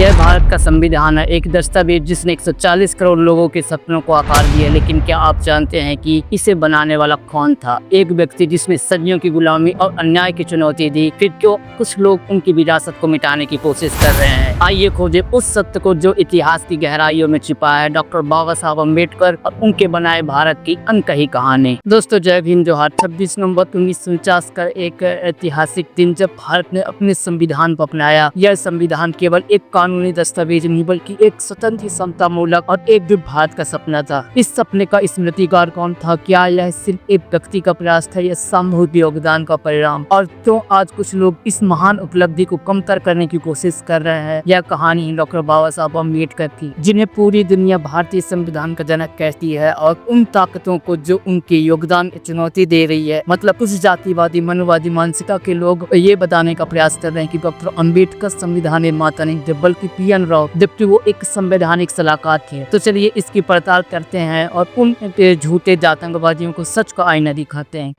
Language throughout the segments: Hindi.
यह भारत का संविधान है, एक दस्तावेज जिसने 140 करोड़ लोगों के सपनों को आकार दिया। लेकिन क्या आप जानते हैं कि इसे बनाने वाला कौन था? एक व्यक्ति जिसने सदियों की गुलामी और अन्याय की चुनौती दी। फिर क्यों कुछ लोग उनकी विरासत को मिटाने की कोशिश कर रहे हैं? आइए खोजें उस सत्य को जो इतिहास की गहराइयों में छिपा है। डॉक्टर बाबा साहब अम्बेडकर और उनके बनाए भारत की अनकही कहानी। दोस्तों जय हिंद जोहार। 26 नवंबर 1949 का एक ऐतिहासिक दिन, जब भारत ने अपने संविधान को अपनाया। यह संविधान केवल एक कानूनी दस्तावेज नहीं बल्कि एक स्वतंत्र, समतामूलक और एकजुट भारत का सपना था। इस सपने का स्मृतिकार कौन था? क्या यह सिर्फ एक व्यक्ति का प्रयास था या सामूहिक योगदान का परिणाम? और क्यों आज कुछ लोग इस महान उपलब्धि को कमतर करने की कोशिश कर रहे हैं? यह कहानी डॉक्टर बाबा साहब अम्बेडकर की, जिन्हें पूरी दुनिया भारतीय संविधान का जनक कहती है, और उन ताकतों को जो उनके योगदान की चुनौती दे रही है। मतलब कुछ जातिवादी मनोवादी मानसिकता के लोग ये बताने का प्रयास कर रहे हैं कि डॉक्टर अम्बेडकर संविधान निर्माता नहीं थे बल्कि पीएन राव, जबकि वो एक संवैधानिक सलाहकार थे। तो चलिए इसकी पड़ताल करते हैं और उन झूठे आतंकवादियों को सच का आईना दिखाते हैं।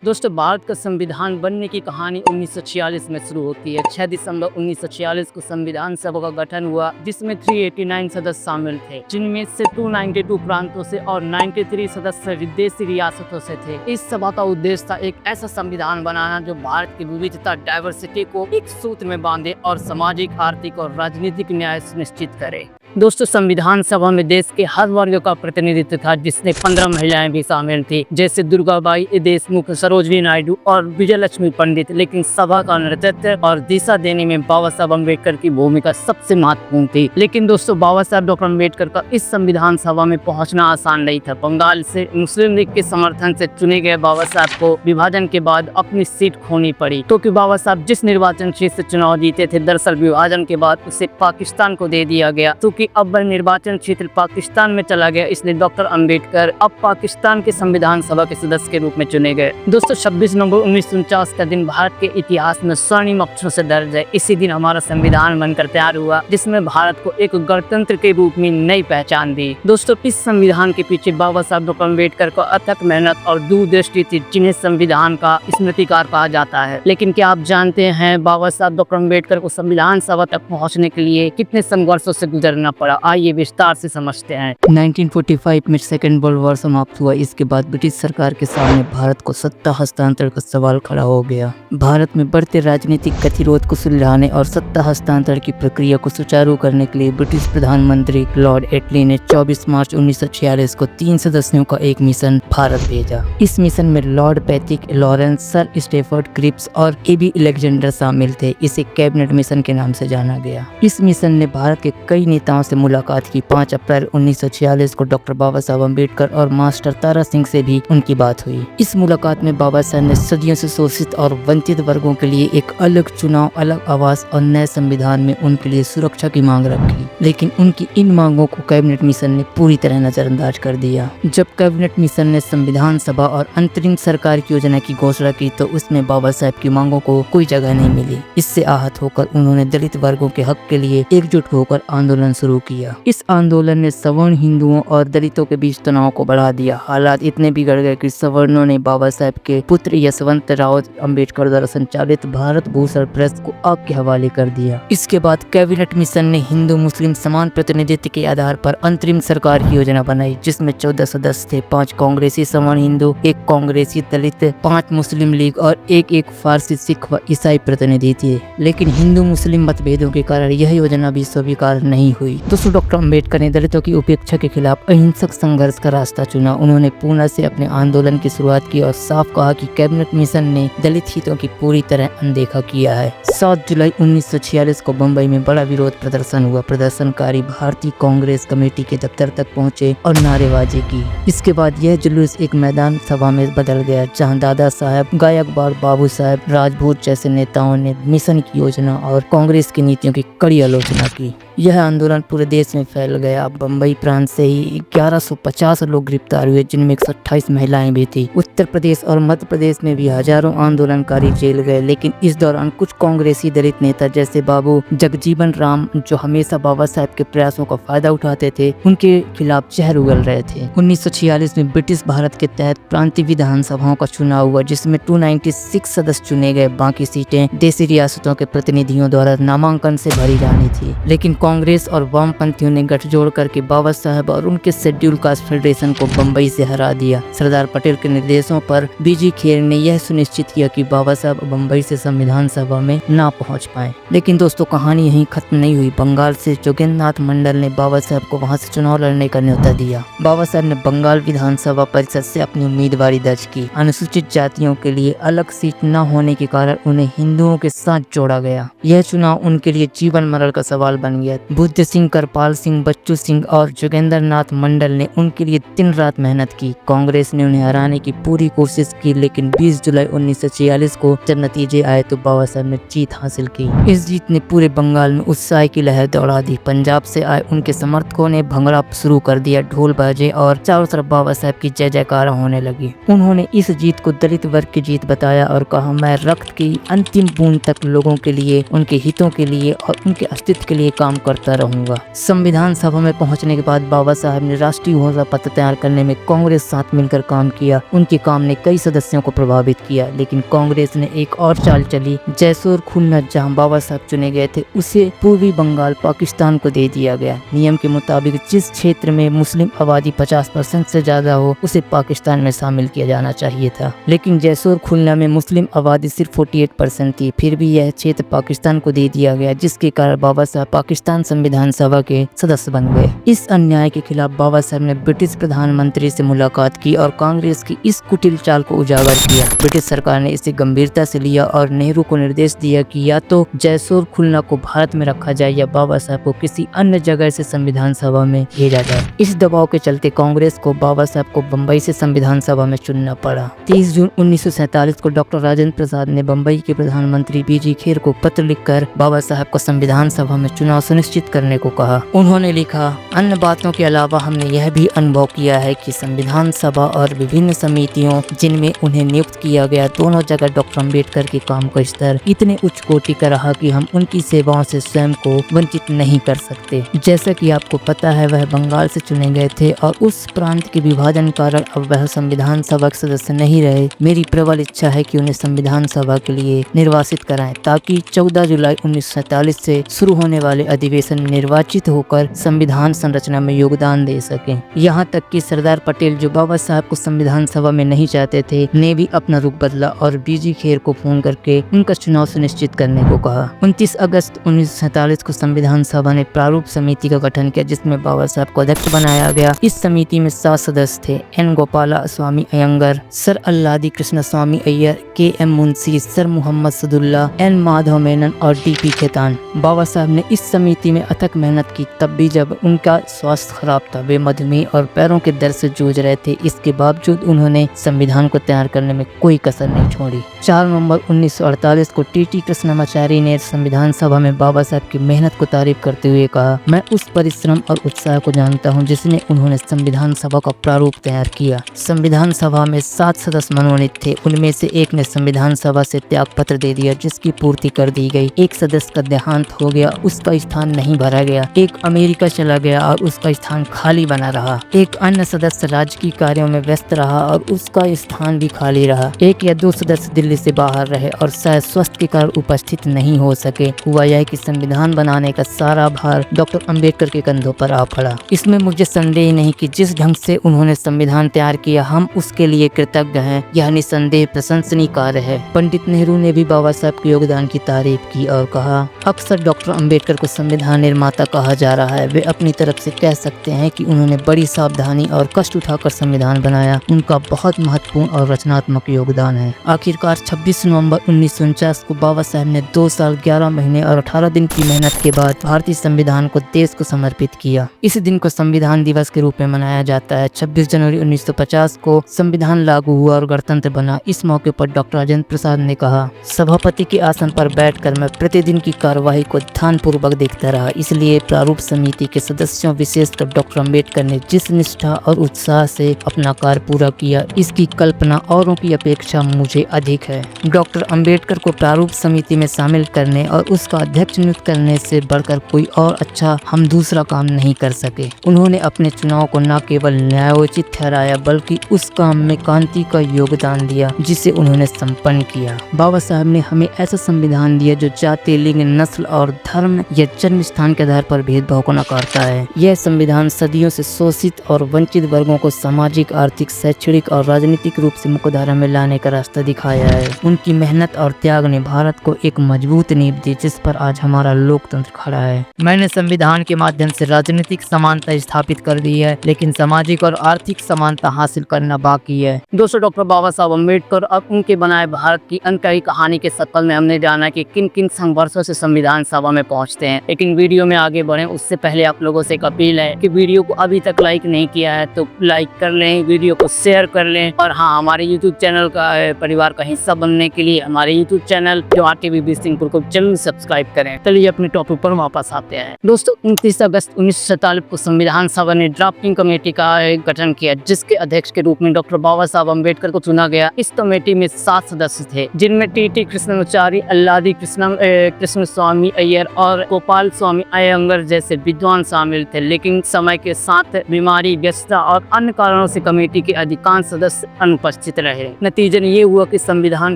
दोस्तों भारत का संविधान बनने की कहानी 1946 में शुरू होती है। 6 दिसंबर 1946 को संविधान सभा का गठन हुआ, जिसमें 389 सदस्य शामिल थे, जिनमें से 292 प्रांतों से और 93 सदस्य विदेशी रियासतों से थे। इस सभा का उद्देश्य था एक ऐसा संविधान बनाना जो भारत की विविधता, डाइवर्सिटी को एक सूत्र में बांधे और सामाजिक, आर्थिक और राजनीतिक न्याय सुनिश्चित करे। दोस्तों संविधान सभा में देश के हर वर्ग का प्रतिनिधित्व था, जिसमें 15 महिलाएं भी शामिल थी, जैसे दुर्गाबाई देशमुख, सरोजिनी नायडू और विजयलक्ष्मी पंडित। लेकिन सभा का नेतृत्व और दिशा देने में बाबा साहब अम्बेडकर की भूमिका सबसे महत्वपूर्ण थी। लेकिन दोस्तों बाबा साहब डॉक्टर अम्बेडकर का इस संविधान सभा में पहुंचना आसान नहीं था। बंगाल से मुस्लिम लीग के समर्थन से चुने गए बाबा साहब को विभाजन के बाद अपनी सीट खोनी पड़ी, क्योंकि बाबा साहब जिस निर्वाचन क्षेत्र से चुनाव जीते थे, दरअसल विभाजन के बाद उसे पाकिस्तान को दे दिया गया। कि अब निर्वाचन क्षेत्र पाकिस्तान में चला गया, इसलिए डॉक्टर अम्बेडकर अब पाकिस्तान के संविधान सभा के सदस्य के रूप में चुने गए। दोस्तों 26 नवंबर 1949 का दिन भारत के इतिहास में स्वर्णिम अक्षरों से दर्ज है। इसी दिन हमारा संविधान बनकर तैयार हुआ, जिसमें भारत को एक गणतंत्र के रूप में नई पहचान दी। दोस्तों इस संविधान के पीछे बाबा साहब डॉक्टर अम्बेडकर को अथक मेहनत और दूरदृष्टि थी, जिन्हें संविधान का स्मृतिकार कहा जाता है। लेकिन क्या आप जानते हैं बाबा साहब डॉक्टर अम्बेडकर को संविधान सभा तक पहुँचने के लिए कितने संघर्षों से गुजरना पड़ा? आइए विस्तार से समझते हैं। 1945 में सेकेंड वर्ल्ड वॉर समाप्त हुआ। इसके बाद ब्रिटिश सरकार के सामने भारत को सत्ता हस्तांतरण का सवाल खड़ा हो गया। भारत में बढ़ते राजनीतिक गतिरोध को सुलझाने और सत्ता हस्तांतरण की प्रक्रिया को सुचारू करने के लिए ब्रिटिश प्रधानमंत्री लॉर्ड एटली ने 24 मार्च 1946 को 3 सदस्यों का एक मिशन भारत भेजा। इस मिशन में Lord Patrick Lawrence, sir Stafford Cripps और एबी अलेक्जेंडर शामिल थे। इसे कैबिनेट मिशन के नाम से जाना गया। इस मिशन ने भारत के कई नेताओं से मुलाकात की। 5 अप्रैल 1946 को डॉक्टर बाबा साहब अम्बेडकर और मास्टर तारा सिंह से भी उनकी बात हुई। इस मुलाकात में बाबा साहब ने सदियों से शोषित और वंचित वर्गों के लिए एक अलग चुनाव, अलग आवास और नए संविधान में उनके लिए सुरक्षा की मांग रखी। लेकिन उनकी इन मांगों को कैबिनेट मिशन ने पूरी तरह नजरअंदाज कर दिया। जब कैबिनेट मिशन ने संविधान सभा और अंतरिम सरकार की योजना की घोषणा की, तो उसमें बाबा साहब की मांगों को कोई जगह नहीं मिली। इससे आहत होकर उन्होंने दलित वर्गों के हक के लिए एकजुट होकर आंदोलन शुरू किया। इस आंदोलन ने सवर्ण हिंदुओं और दलितों के बीच तनाव को बढ़ा दिया। हालात इतने बिगड़ गए कि सवर्णों ने बाबा साहब के पुत्र यशवंतराव अम्बेडकर द्वारा संचालित भारत भूषण प्रेस को आग के हवाले कर दिया। इसके बाद कैबिनेट मिशन ने हिंदू मुस्लिम समान प्रतिनिधित्व के आधार पर अंतरिम सरकार की योजना बनाई, जिसमें 14 सदस्य थे, 5 कांग्रेसी सवर्ण हिंदू, 1 कांग्रेसी दलित, 5 मुस्लिम लीग और एक फारसी सिख व ईसाई प्रतिनिधि थे। लेकिन हिंदू मुस्लिम मतभेदों के कारण यह योजना भी स्वीकार नहीं हुई। दोस्तों डॉक्टर अम्बेडकर ने दलितों की उपेक्षा के खिलाफ अहिंसक संघर्ष का रास्ता चुना। उन्होंने पूना से अपने आंदोलन की शुरुआत की और साफ कहा कि कैबिनेट मिशन ने दलित हितों की पूरी तरह अनदेखा किया है। 7 जुलाई 1946 को बम्बई में बड़ा विरोध प्रदर्शन हुआ। प्रदर्शनकारी भारतीय कांग्रेस कमेटी के दफ्तर तक पहुंचे और नारेबाजी की। इसके बाद यह जुलूस एक मैदान सभा में बदल गया, जहां दादा साहब, गायकवाड़ बाबू साहब, राजपूत जैसे नेताओं ने मिशन की योजना और कांग्रेस की नीतियों की कड़ी आलोचना की। यह आंदोलन पूरे देश में फैल गया। बम्बई प्रांत से ही 1150 लोग गिरफ्तार हुए, जिनमें 128 महिलाएं भी थी। उत्तर प्रदेश और मध्य प्रदेश में भी हजारों आंदोलनकारी जेल गए, लेकिन इस दौरान कुछ कांग्रेसी दलित नेता जैसे बाबू जगजीवन राम, जो हमेशा बाबा साहब के प्रयासों का फायदा उठाते थे, उनके खिलाफ जहर उगल रहे थे। 1946 में ब्रिटिश भारत के तहत प्रांतीय विधानसभाओं का चुनाव हुआ, जिसमें 296 सदस्य चुने गए। बाकी सीटें देशी रियासतों के प्रतिनिधियों द्वारा नामांकन से भरी जानी थी, लेकिन कांग्रेस और वामपंथियों ने गठजोड़ करके बाबा साहब और उनके शेड्यूल कास्ट फेडरेशन को बम्बई से हरा दिया। सरदार पटेल के निर्देशों पर बीजी खेर ने यह सुनिश्चित किया कि बाबा साहब बम्बई से संविधान सभा में ना पहुंच पाए। लेकिन दोस्तों, कहानी यहीं खत्म नहीं हुई। बंगाल से जोगेंद्रनाथ मंडल ने बाबा साहब को वहां से चुनाव लड़ने का न्योता दिया। बाबा साहब ने बंगाल विधानसभा परिषद से अपनी उम्मीदवारी दर्ज की। अनुसूचित जातियों के लिए अलग सीट न होने के कारण उन्हें हिंदुओं के साथ जोड़ा गया। यह चुनाव उनके लिए जीवन मरण का सवाल बन गया। बुद्ध सिंह, करपाल सिंह, बच्चू सिंह और जोगेंद्रनाथ मंडल ने उनके लिए दिन रात मेहनत की। कांग्रेस ने उन्हें हराने की पूरी कोशिश की, लेकिन 20 जुलाई 1946 को जब नतीजे आए तो बाबा साहब ने जीत हासिल की। इस जीत ने पूरे बंगाल में उत्साह की लहर दौड़ा दी। पंजाब से आए उनके समर्थकों ने भंगड़ा शुरू कर दिया, ढोल बाजे और चारों तरफ बाबा साहब की जय जयकार होने लगी। उन्होंने इस जीत को दलित वर्ग की जीत बताया और कहा, मैं रक्त की अंतिम बूंद तक लोगों के लिए, उनके हितों के लिए और उनके अस्तित्व के लिए काम करता रहूंगा। संविधान सभा में पहुंचने के बाद बाबा साहब ने राष्ट्रीय घोषणा पत्र तैयार करने में कांग्रेस साथ मिलकर काम किया। उनके काम ने कई सदस्यों को प्रभावित किया, लेकिन कांग्रेस ने एक और चाल चली। जैसोर खुन्नत, जहां बाबा साहब चुने गए थे, उसे पूर्वी बंगाल पाकिस्तान को दे दिया गया। नियम के मुताबिक जिस क्षेत्र में मुस्लिम आबादी 50% से ज्यादा हो, उसे पाकिस्तान में शामिल किया जाना चाहिए था, लेकिन जैसोर खुलना में मुस्लिम आबादी सिर्फ 48% थी। फिर भी यह क्षेत्र पाकिस्तान को दे दिया गया, जिसके कारण बाबा साहब पाकिस्तान संविधान सभा के सदस्य बन गए। इस अन्याय के खिलाफ बाबा साहब ने ब्रिटिश प्रधानमंत्री से मुलाकात की और कांग्रेस की इस कुटिल चाल को उजागर किया। ब्रिटिश सरकार ने इसे गंभीरता से लिया और नेहरू को निर्देश दिया कि या तो जैसोर खुलना को भारत में रखा जाए या बाबा साहब को किसी अन्य जगह से संविधान सभा में भेजा जाए। इस दबाव के चलते कांग्रेस को बाबा साहब को बम्बई से संविधान सभा में चुनना पड़ा। 30 जून 1947 को डॉक्टर राजेंद्र प्रसाद ने बम्बई के प्रधानमंत्री बीजी खेर को पत्र लिखकर बाबा साहब को संविधान सभा में चुनाव सुनिश्चित करने को कहा। उन्होंने लिखा, अन्य बातों के अलावा हमने यह भी अनुभव किया है कि संविधान सभा और विभिन्न समितियों जिनमें उन्हें नियुक्त किया गया, दोनों जगह डॉक्टर अम्बेडकर के काम का स्तर इतने उच्च कोटि का रहा कि हम उनकी सेवाओं से स्वयं को वंचित नहीं कर सकते। जैसा कि आपको पता है, वह बंगाल से चुने गए थे और उस प्रांत के विभाजन कारण अब वह संविधान सभा के सदस्य नहीं रहे। मेरी प्रबल इच्छा है कि उन्हें संविधान सभा के लिए निर्वाचित कराएं, ताकि 14 जुलाई 1947 से शुरू होने वाले अधिवेशन में निर्वाचित होकर संविधान संरचना में योगदान दे सकें। यहाँ तक कि सरदार पटेल, जो बाबा साहब को संविधान सभा में नहीं चाहते थे, ने भी अपना रुख बदला और बीजी खेर को फोन करके उनका चुनाव सुनिश्चित करने को कहा। 29 अगस्त 1947 को संविधान सभा ने प्रारूप समिति का गठन किया, जिसमें बाबा साहब को अध्यक्ष बनाया गया। इस समिति में 7 सदस्य थे: N Gopala Swami Ayyangar, sir Alladi Krishna Swami Ayyar, K M Munshi, sir Mohammad Saadulla, N Madhav Menon और डी.पी. खेतान। बाबा साहब ने इस समिति में अथक मेहनत की, तब भी जब उनका स्वास्थ्य खराब था। वे मधुमेह और पैरों के दर्द से जूझ रहे थे। इसके बावजूद उन्होंने संविधान को तैयार करने में कोई कसर नहीं छोड़ी। 4 नवंबर 1948 को टी.टी. कृष्णमाचारी ने संविधान सभा में बाबा साहब की मेहनत को तारीफ करते हुए कहा, मैं उस परिश्रम और उत्साह को जानता हूं जिसने उन्होंने संविधान सभा का प्रारूप तैयार किया। संविधान सभा में 7 सदस्य मनोनीत थे। उनमें से एक ने संविधान सभा से त्याग पत्र दे दिया, जिसकी पूर्ति कर दी गई। एक सदस्य का देहांत हो गया, उसका स्थान नहीं भरा गया। एक अमेरिका चला गया और उसका स्थान खाली बना रहा। एक अन्य सदस्य राजकीय कार्यों में व्यस्त रहा और उसका स्थान भी खाली रहा। 1 या 2 सदस्य दिल्ली से बाहर रहे और शायद स्वास्थ्य के कारण उपस्थित नहीं हो सके। हुआ यह कि संविधान बनाने का सारा भार डॉक्टर अंबेडकर के कंधों पर आ पड़ा। इसमें मुझे संदेह नहीं कि जिस ढंग से उन्होंने संविधान तैयार किया, हम उसके लिए कृतज्ञ हैं। यह निसंदेह प्रशंसनीय कार्य है। पंडित नेहरू ने भी बाबा साहब के योगदान की तारीफ की और कहा, अक्सर डॉक्टर अंबेडकर को संविधान निर्माता कहा जा रहा है। वे अपनी तरफ से कह सकते हैं कि उन्होंने बड़ी सावधानी और कष्ट उठाकर संविधान बनाया। उनका बहुत महत्वपूर्ण और रचनात्मक योगदान है। आखिरकार 26 नवंबर 1949 को बाबा साहब ने 2 साल 11 महीने और 18 दिन की मेहनत के बाद भारतीय संविधान को देश को समर्पित किया। इस दिन को संविधान दिवस के रूप में मनाया जाता है। 26 जनवरी 1950 को संविधान लागू हुआ और गणतंत्र बना। इस मौके पर डॉक्टर राजेंद्र प्रसाद ने कहा, सभापति के आसन पर बैठकर मैं प्रतिदिन की कार्यवाही को ध्यानपूर्वक देखता तरह। इसलिए प्रारूप समिति के सदस्यों विशेषकर डॉक्टर अम्बेडकर ने जिस निष्ठा और उत्साह से अपना कार्य पूरा किया, इसकी कल्पना औरों की अपेक्षा मुझे अधिक है। डॉक्टर अम्बेडकर को प्रारूप समिति में शामिल करने और उसका अध्यक्ष नियुक्त करने से बढ़कर कोई और अच्छा हम दूसरा काम नहीं कर सके। उन्होंने अपने चुनाव को न केवल न्यायोचित ठहराया बल्कि उस काम में क्रांति का योगदान दिया जिसे उन्होंने संपन्न किया। बाबा साहब ने हमें ऐसा संविधान दिया जो जाति, लिंग, नस्ल और धर्म या जन्म स्थान के आधार पर भेदभाव को नकारता है। यह संविधान सदियों से शोषित और वंचित वर्गों को सामाजिक, आर्थिक, शैक्षणिक और राजनीतिक रूप से मुख्यधारा में लाने का रास्ता दिखाया है। उनकी मेहनत और त्याग ने भारत को एक मजबूत नींव दी जिस पर आज हमारा लोकतंत्र खड़ा है। मैंने संविधान के माध्यम से राजनीतिक समानता स्थापित कर दी है, लेकिन सामाजिक और आर्थिक समानता हासिल करना बाकी है। दोस्तों, डॉक्टर बाबा साहब अम्बेडकर और उनके बनाए भारत की अनकही कहानी के सफल में हमने जाना कि किन किन संघर्षों से संविधान सभा में पहुंचते हैं। लेकिन वीडियो में आगे बढ़े उससे पहले आप लोगों से एक अपील है कि वीडियो को अभी तक लाइक नहीं किया है तो लाइक कर लें, वीडियो को शेयर कर लें और हाँ, हमारे यूट्यूब चैनल का परिवार का हिस्सा बनने के लिए हमारे यूट्यूब चैनल जो RTV बिसिंगपुर को जरूर सब्सक्राइब करें। चलिए अपने टॉपिक पर वापस आते हैं। दोस्तों, 29 अगस्त 1947 को संविधान सभा ने ड्राफ्टिंग कमेटी का गठन किया जिसके अध्यक्ष के रूप में डॉक्टर बाबा साहब अम्बेडकर को चुना गया। इस कमेटी में 7 सदस्य थे जिनमें TT कृष्णाचारी, अल्लादी कृष्ण स्वामी अय्यर और गोपाल स्वामी अयंगर जैसे विद्वान शामिल थे। लेकिन समय के साथ बीमारी, व्यस्तता और अन्य कारणों से कमेटी के अधिकांश सदस्य अनुपस्थित रहे। नतीजन ये हुआ कि संविधान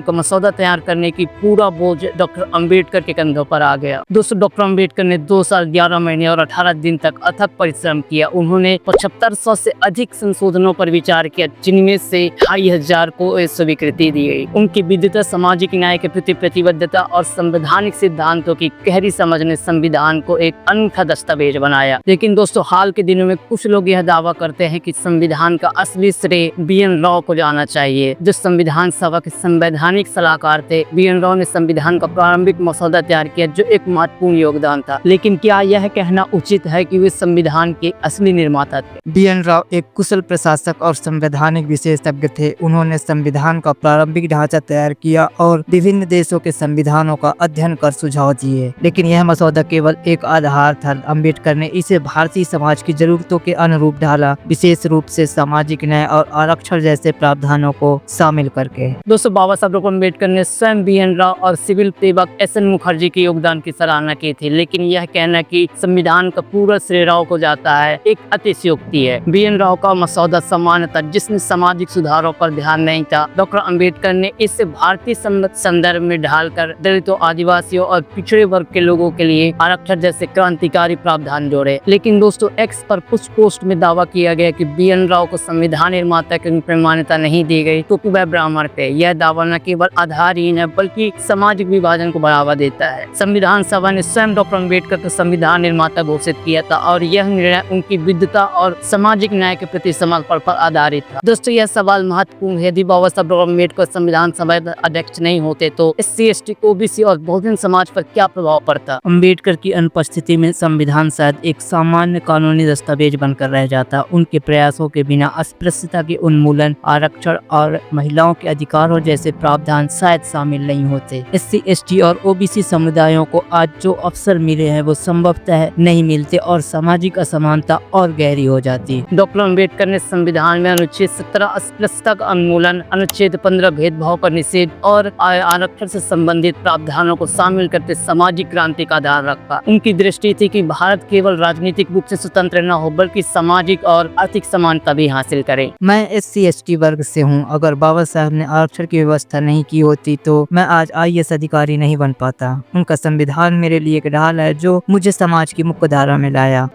का मसौदा तैयार करने की पूरा बोझ डॉक्टर अम्बेडकर के कंधों पर आ गया। दोस्तों, डॉक्टर अम्बेडकर ने 2 साल 11 महीने और 18 दिन तक अथक परिश्रम किया। उन्होंने 7500 से अधिक संशोधनों पर विचार किया जिनमें से 2500 को स्वीकृति दी गई। उनकी विद्वता, सामाजिक न्याय के प्रति प्रतिबद्धता और संवैधानिक सिद्धांतों की गहरी समझ ने संविधान को एक अनूठा दस्तावेज बनाया। लेकिन दोस्तों, हाल के दिनों में कुछ लोग यह दावा करते हैं कि संविधान का असली श्रेय BN राव को जाना चाहिए, जो संविधान सभा के संवैधानिक सलाहकार थे। BN राव ने संविधान का प्रारंभिक मसौदा तैयार किया जो एक महत्वपूर्ण योगदान था। लेकिन क्या यह कहना उचित है कि वे संविधान के असली निर्माता थे? BN राव एक कुशल प्रशासक और संवैधानिक विशेषज्ञ थे। उन्होंने संविधान का प्रारंभिक ढांचा तैयार किया और विभिन्न देशों के संविधानों का अध्ययन कर सुझाव दिए। लेकिन यह मसौदा केवल एक आधार था। अम्बेडकर ने इसे भारतीय समाज की जरूरतों के अनुरूप ढाला, विशेष रूप से सामाजिक न्याय और आरक्षण जैसे प्रावधानों को शामिल करके। दोस्तों, बाबा साहब डॉक्टर अम्बेडकर ने स्वयं BN राव और सिविल सेवक SN मुखर्जी के योगदान की सराहना की थी। लेकिन यह कहना कि संविधान का पूरा श्रेय राव को जाता है एक अतिशयोक्ति है। BN राव का मसौदा सामान्य था जिसमें सामाजिक सुधारों पर ध्यान नहीं था। डॉक्टर अम्बेडकर ने इसे भारतीय संदर्भ में ढालकर दलितों, आदिवासियों और पिछड़े वर्ग के लोगों के लिए आरक्षण जैसे क्रांतिकारी प्रावधान जोड़े। लेकिन दोस्तों, X पर कुछ पोस्ट में दावा किया गया कि BN राव को संविधान निर्माता के रूप में मान्यता नहीं दी गई क्योंकि वह ब्राह्मण थे। यह दावा न केवल आधारहीन है बल्कि सामाजिक विभाजन को बढ़ावा देता है। संविधान सभा ने स्वयं डॉक्टर अम्बेडकर को संविधान निर्माता घोषित किया था और यह निर्णय उनकी विद्वता और सामाजिक न्याय के प्रति समर्पण पर आधारित था। दोस्तों, यह सवाल महत्वपूर्ण है। यदि बाबा साहब डॉक्टर अम्बेडकर संविधान सभा अध्यक्ष नहीं होते तो SC, ST, OBC और बहुजन समाज पर क्या प्रभाव पड़ता? अम्बेडकर की अनुपस्थिति में संविधान शायद एक सामान्य कानूनी दस्तावेज बनकर रह जाता। उनके प्रयासों के बिना अस्पृश्यता के उन्मूलन, आरक्षण और महिलाओं के अधिकारों जैसे प्रावधान शायद शामिल नहीं होते। SC, ST और OBC समुदायों को आज जो अवसर मिले हैं वो संभवतः नहीं मिलते और सामाजिक असमानता और गहरी हो जाती। डॉक्टर अम्बेडकर ने संविधान में अनुच्छेद 17 अस्पृश्यता का उन्मूलन, अनुच्छेद 15 भेदभाव का निषेध और आरक्षण से संबंधित प्रावधानों को शामिल करते सामाजिक क्रांति का आधार रखा। उनकी दृष्टि थी कि भारत केवल राजनीतिक रूप से स्वतंत्र न हो बल्कि सामाजिक और आर्थिक समानता भी हासिल करे। मैं SC, ST वर्ग से हूँ। अगर बाबा साहब ने आरक्षण की व्यवस्था नहीं की होती तो मैं आज IAS अधिकारी नहीं बन पाता। उनका संविधान मेरे लिए एक ढाल है जो मुझे समाज की मुख्य धारा में लाया।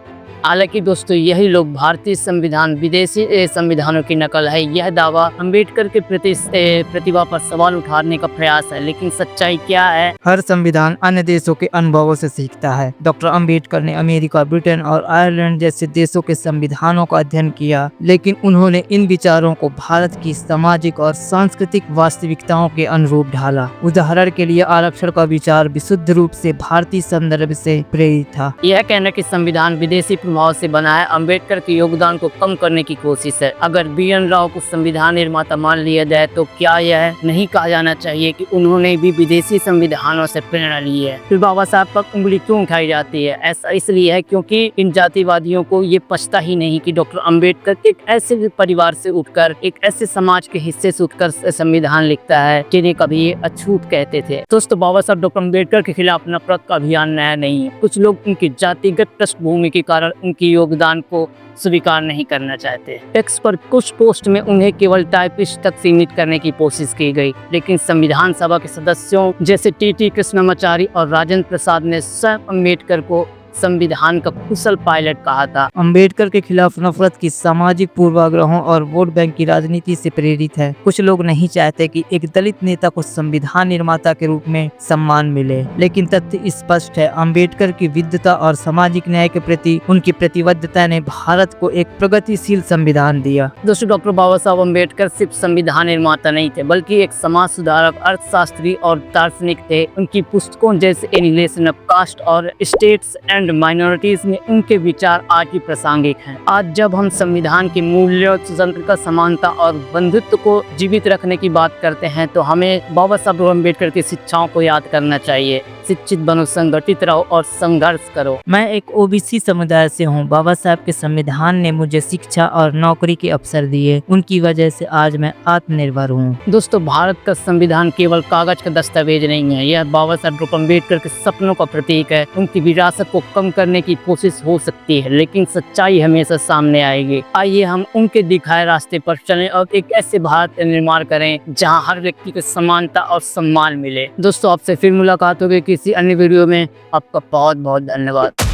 हालांकि दोस्तों, यही लोग भारतीय संविधान विदेशी संविधानों की नकल है। यह दावा अम्बेडकर के प्रति प्रतिभा पर सवाल उठाने का प्रयास है। लेकिन सच्चाई क्या है? हर संविधान अन्य देशों के अनुभवों से सीखता है। डॉक्टर अम्बेडकर ने अमेरिका, ब्रिटेन और आयरलैंड जैसे देशों के संविधानों का अध्ययन किया, लेकिन उन्होंने इन विचारों को भारत की सामाजिक और सांस्कृतिक वास्तविकताओं के अनुरूप ढाला। उदाहरण के लिए आरक्षण का विचार विशुद्ध रूप से भारतीय संदर्भ से प्रेरित था। यह कहना कि संविधान विदेशी भाव से बना है, अम्बेडकर के योगदान को कम करने की कोशिश है। अगर BN राव को संविधान निर्माता मान लिया जाए तो क्या यह नहीं कहा जाना चाहिए कि उन्होंने भी विदेशी संविधानों से प्रेरणा ली है? फिर बाबा साहब पर उंगली क्यों उठाई जाती है? ऐसा इसलिए है क्योंकि इन जातिवादियों को ये पछता ही नहीं कि डॉक्टर अम्बेडकर एक ऐसे परिवार से उठकर, एक ऐसे समाज के हिस्से से उठकर संविधान लिखता है जिन्हें कभी ये अछूत कहते थे। दोस्तों, बाबा साहब डॉक्टर अम्बेडकर के खिलाफ नफरत का अभियान नया नहीं है। कुछ लोग उनकी जातिगत पृष्ठभूमि के कारण उनके योगदान को स्वीकार नहीं करना चाहते। टेक्स पर कुछ पोस्ट में उन्हें केवल टाइपिस्ट तक सीमित करने की कोशिश की गई, लेकिन संविधान सभा के सदस्यों जैसे TT कृष्णमाचारी और राजेंद्र प्रसाद ने स्वयं अम्बेडकर को संविधान का कुशल पायलट कहा था। अम्बेडकर के खिलाफ नफरत की सामाजिक पूर्वाग्रहों और वोट बैंक की राजनीति से प्रेरित है। कुछ लोग नहीं चाहते कि एक दलित नेता को संविधान निर्माता के रूप में सम्मान मिले, लेकिन तथ्य स्पष्ट है, अम्बेडकर की विद्वता और सामाजिक न्याय के प्रति उनकी प्रतिबद्धता ने भारत को एक प्रगतिशील संविधान दिया। दोस्तों, डॉक्टर बाबा साहब अम्बेडकर सिर्फ संविधान निर्माता नहीं थे, बल्कि एक समाज सुधारक, अर्थशास्त्री और दार्शनिक थे। उनकी पुस्तकों जैसे ए रिलेशन ऑफ कास्ट और स्टेट्स एंड माइनॉरिटीज में उनके विचार आज भी प्रासंगिक हैं। आज जब हम संविधान के मूल्यों, स्वतंत्रता, समानता और बंधुत्व को जीवित रखने की बात करते हैं तो हमें बाबा साहब अम्बेडकर की शिक्षाओं को याद करना चाहिए। शिक्षित बनो, संगठित रहो और संघर्ष करो। मैं एक OBC समुदाय से हूँ। बाबा साहब के संविधान ने मुझे शिक्षा और नौकरी के अवसर दिए। उनकी वजह से आज मैं आत्मनिर्भर हूँ। दोस्तों, भारत का संविधान केवल कागज का दस्तावेज नहीं है, यह बाबा साहब अम्बेडकर के सपनों का प्रतीक है। उनकी विरासत को कम करने की कोशिश हो सकती है, लेकिन सच्चाई हमेशा सामने आएगी। आइए हम उनके दिखाए रास्ते पर चलें और एक ऐसे भारत का निर्माण करें जहां हर व्यक्ति को समानता और सम्मान मिले। दोस्तों, आपसे फिर मुलाकात होगी किसी अन्य वीडियो में। आपका बहुत बहुत धन्यवाद।